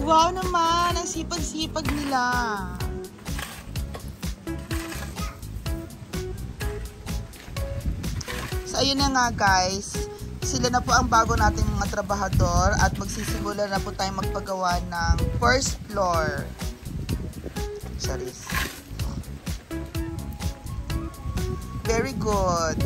Wow naman, ang sipag-sipag nila. So, ayun na nga guys. Sila na po ang bago nating mga trabahador at magsisimula na po tayong magpagawa ng first floor. Charis. Very good.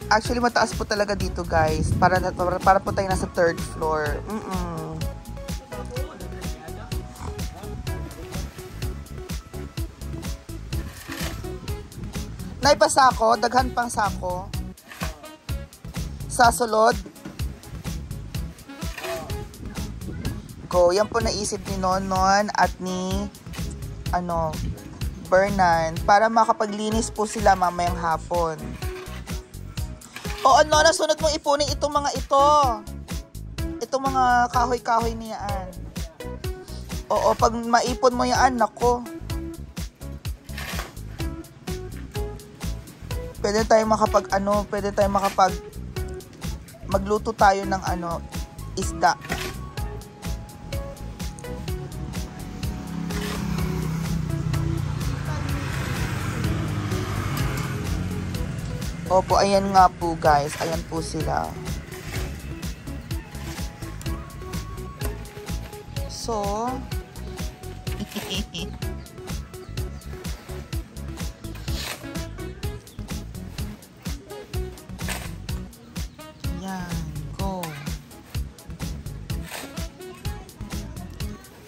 Actually, mataas po talaga dito guys. Para po tayo nasa third floor. Naipasako, daghan pang sako. Sa sulod. Go, yan po naisip ni Nonon at ni Bernan para makapaglinis po sila mamayang hapon. Oo, Nona, sunod mong ipunin itong mga ito. Itong mga kahoy-kahoy niyaan. Oo, pag maipon mo yan, nako. Pwede tayo magluto tayo ng isda. Opo, ayan nga po guys. Ayan po sila. So, yan, go.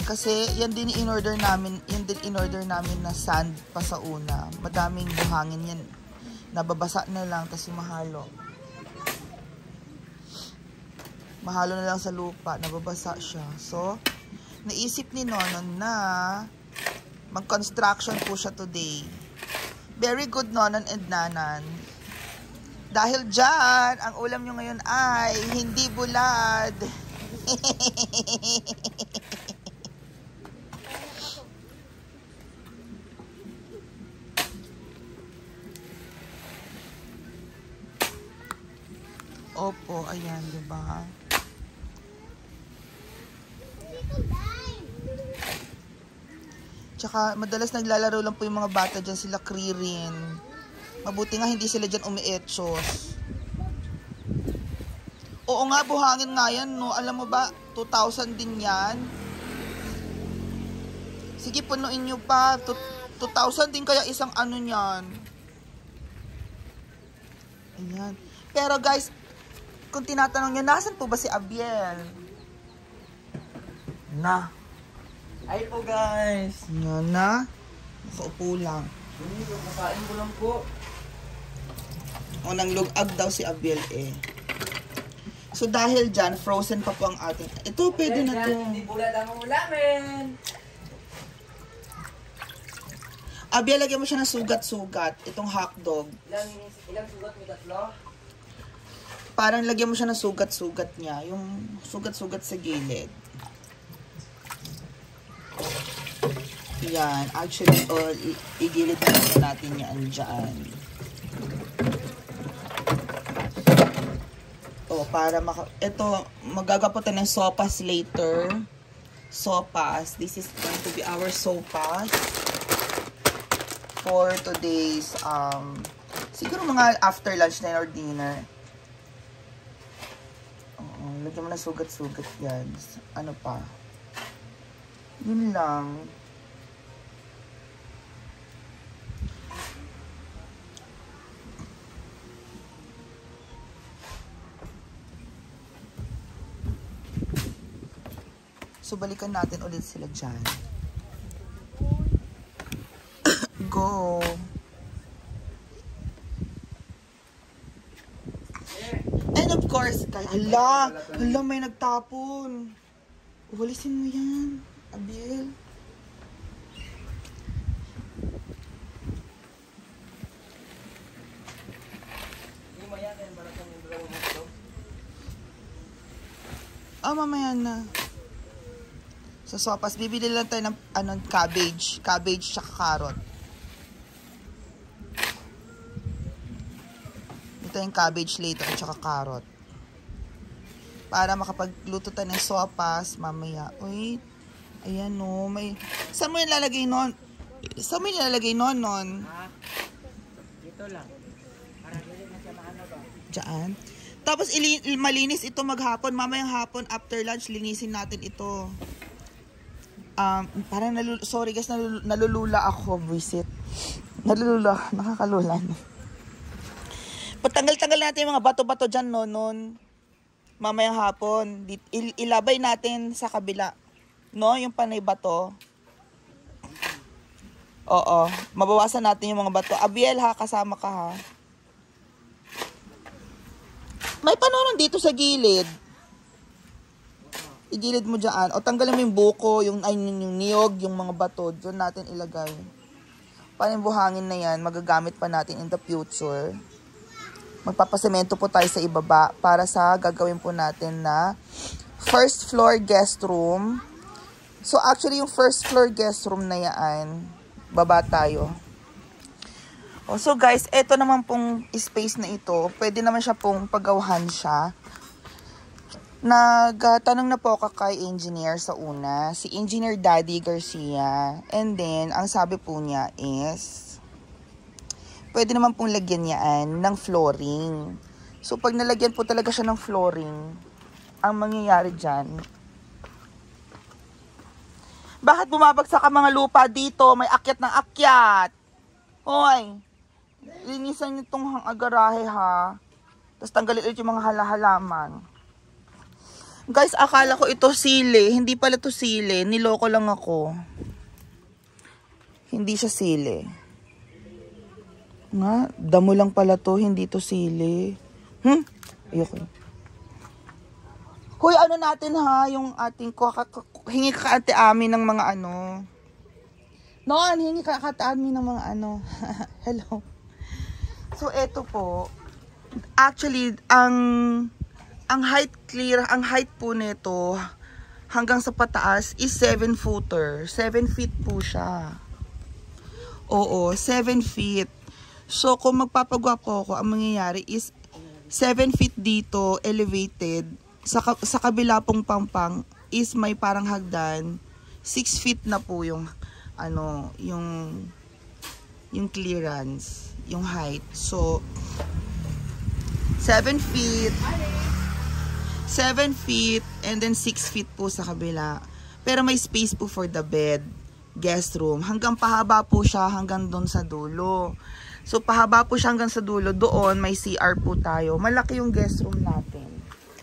Kasi yan din in-order namin na sand pa sa una. Madaming buhangin yan. Nababasa na lang, tapos mahalo. Mahalo na lang sa lupa, nababasa siya. So, naisip ni Nonon na mag-construction po siya today. Very good, Nonon and Nanan. Dahil dyan, ang ulam nyo ngayon ay hindi bulad. Opo, ayan, diba? Tsaka, madalas naglalaro lang po yung mga bata dyan, sila Kririn. Mabuti nga hindi sila dyan umietsos. Oo nga, buhangin nga yan, no? Alam mo ba, 2,000 din yan. Sige, punuin nyo pa. 2,000 din kaya isang niyan. Ayan. Pero guys, kung tinatanong nyo, nasan po ba si Abiel? Na. Ay po guys. Na. Nakaupo lang. Kakain ko lang po. O, nang lugag daw si Abiel eh. So, dahil dyan, frozen pa po ang ating. Ito, pwede na to. Hindi bulad ang ulamin. Abiel, lagyan mo siya ng sugat-sugat. Itong hotdog. Ilang sugat mo, tatlo? Parang lagyan mo siya ng sugat-sugat niya. Yung sugat-sugat sa gilid. Yan. Actually, igilid na natin yan dyan. Para ito, magagawa tayo ng sopas later. Sopas. This is going to be our sopas for today's, siguro mga after lunch na or dinner. Lagyan mo na sugat-sugat yan. Ano pa? Yun lang. So, balikan natin ulit sila dyan. Go! And of course, hala, may nagtapon. Walisin mo yan, Abiel. Mamaya na. Sa sopas, bibili lang tayo ng cabbage. Cabbage tsaka carrot. Ito yung cabbage later at saka carrot. Para makapagluto tayo ng sopas mamaya. Uy, ayan no. May... Saan mo yung lalagay nun? Saan mo yung lalagay nun? Ha? Dito lang. Para dili na siya maano ba? Diyan. Tapos malinis ito maghapon. Mamayang hapon after lunch, linisin natin ito. Parang sorry guys, nalulula ako. Visit. Nalulula. Nakakalula. Patanggal-tanggal natin yung mga bato-bato dyan, noon. Mamayang hapon. Ilabay natin sa kabila. No? Yung panay bato. Oo. Mabawasan natin yung mga bato. Abiel ha, kasama ka ha. May panonon dito sa gilid. Igilid mo dyan. O tanggalin mo yung buko, yung niyog, yung mga bato. Diyan natin ilagay. Paano yung buhangin na yan? Magagamit pa natin in the future. Magpapasemento po tayo sa ibaba para sa gagawin po natin na first floor guest room. So actually yung first floor guest room na yan, baba tayo. So guys, eto naman pong space na ito, pwede naman siya pong pagawahan siya. Nagtanong na po ako kay engineer sa una, si Engineer Daddy Garcia. And then, ang sabi po niya is, pwede naman pong lagyan yan ng flooring. So, pag nalagyan po talaga siya ng flooring, ang mangyayari dyan, bakit bumabagsak ang mga lupa dito? May akyat ng akyat. Hoy, linisan niyo itong agarahe ha. Tapos tanggalin ulit yung mga halahalaman. Guys, akala ko ito sili. Hindi pala ito sili. Niloko lang ako. Hindi siya sili. Nga, damo lang pala to, hindi to sili. Ayoko. Hoy, ano natin ha, yung ating hingi ka ate amin ng mga ano. Noon, hingi ka ate amin ng mga ano. Hello. So, eto po. Actually, ang height po nito hanggang sa pataas is 7 footer. 7 feet po siya. Oo, 7 feet. So, kung magpapagawa po ako, ang mangyayari is 7 feet dito, elevated. Sa kabila pong pampang is may parang hagdan. 6 feet na po yung, yung clearance, yung height. So, 7 feet, 7 feet, and then 6 feet po sa kabila. Pero may space po for the bed, guest room. Hanggang pahaba po siya hanggang doon sa dulo. So, pahaba po siya hanggang sa dulo. Doon, may CR po tayo. Malaki yung guest room natin.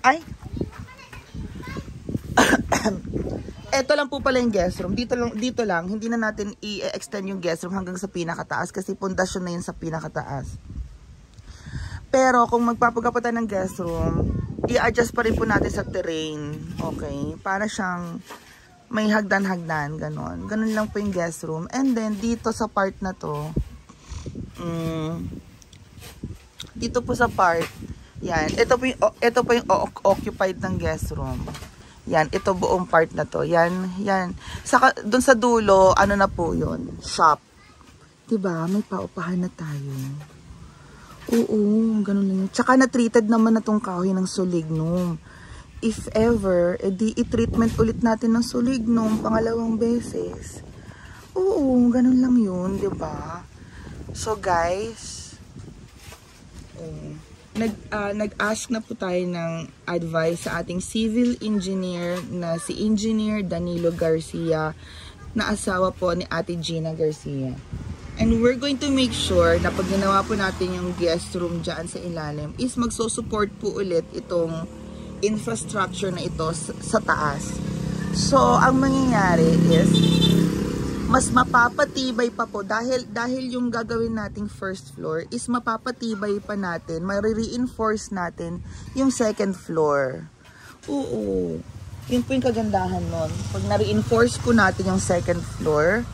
Ay! Ito lang po pala yung guest room. Dito lang. Hindi na natin i-extend yung guest room hanggang sa pinakataas kasi pundasyon na yun sa pinakataas. Pero, kung magpapagawa tayo ng guest room, i-adjust pa rin po natin sa terrain. Okay? Para siyang may hagdan-hagdan. Ganon. Ganon lang po yung guest room. And then, dito sa part na to, dito po sa part, yan, ito po yung occupied ng guest room. Yan, ito buong part na to. Yan. Saka, dun sa dulo, ano na po yun? Shop. Diba? May paupahan na tayo. Oo, ganun lang yun. Tsaka na-treated naman na tong kahoy ng Solignum. If ever, edi i-treatment ulit natin ng Solignum pangalawang beses. Oo, ganun lang yun, diba? So guys, nag-ask na po tayo ng advice sa ating civil engineer na si Engineer Danilo Garcia na asawa po ni Ate Gina Garcia. And we're going to make sure na pag ginawa po natin yung guest room dyan sa ilalim is magsusupport po ulit itong infrastructure na ito sa taas. So, ang mangyayari is mas mapapatibay pa po dahil yung gagawin nating first floor is mapapatibay pa natin, ma-reinforce natin yung second floor. Oo. Yun po yung kagandahan nun. Pag na-reinforce po natin yung second floor,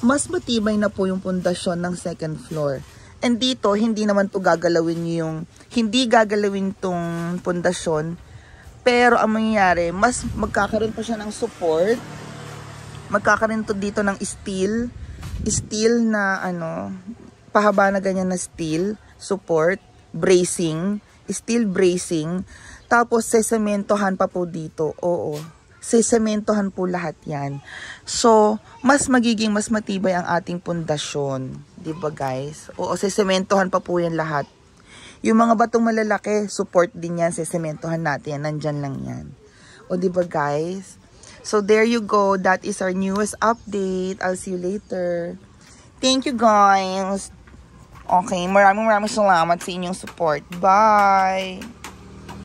mas matibay na po yung pundasyon ng second floor. And dito, hindi naman to gagalawin hindi gagalawin tong pundasyon. Pero ang mangyayari, mas magkakaroon pa siya ng support. Magkakaroon to dito ng steel na pahaba na ganyan na steel support bracing, steel bracing. Tapos, sesementohan pa po dito. Oo. Sesementohan po lahat yan. So, mas matibay ang ating pundasyon. Diba guys? Oo, sesementohan pa po yan lahat. Yung mga batong malalaki, support din yan. Sesementohan natin yan. Nandyan lang yan. O diba guys? So, there you go. That is our newest update. I'll see you later. Thank you guys. Okay, maraming salamat sa inyong support. Bye!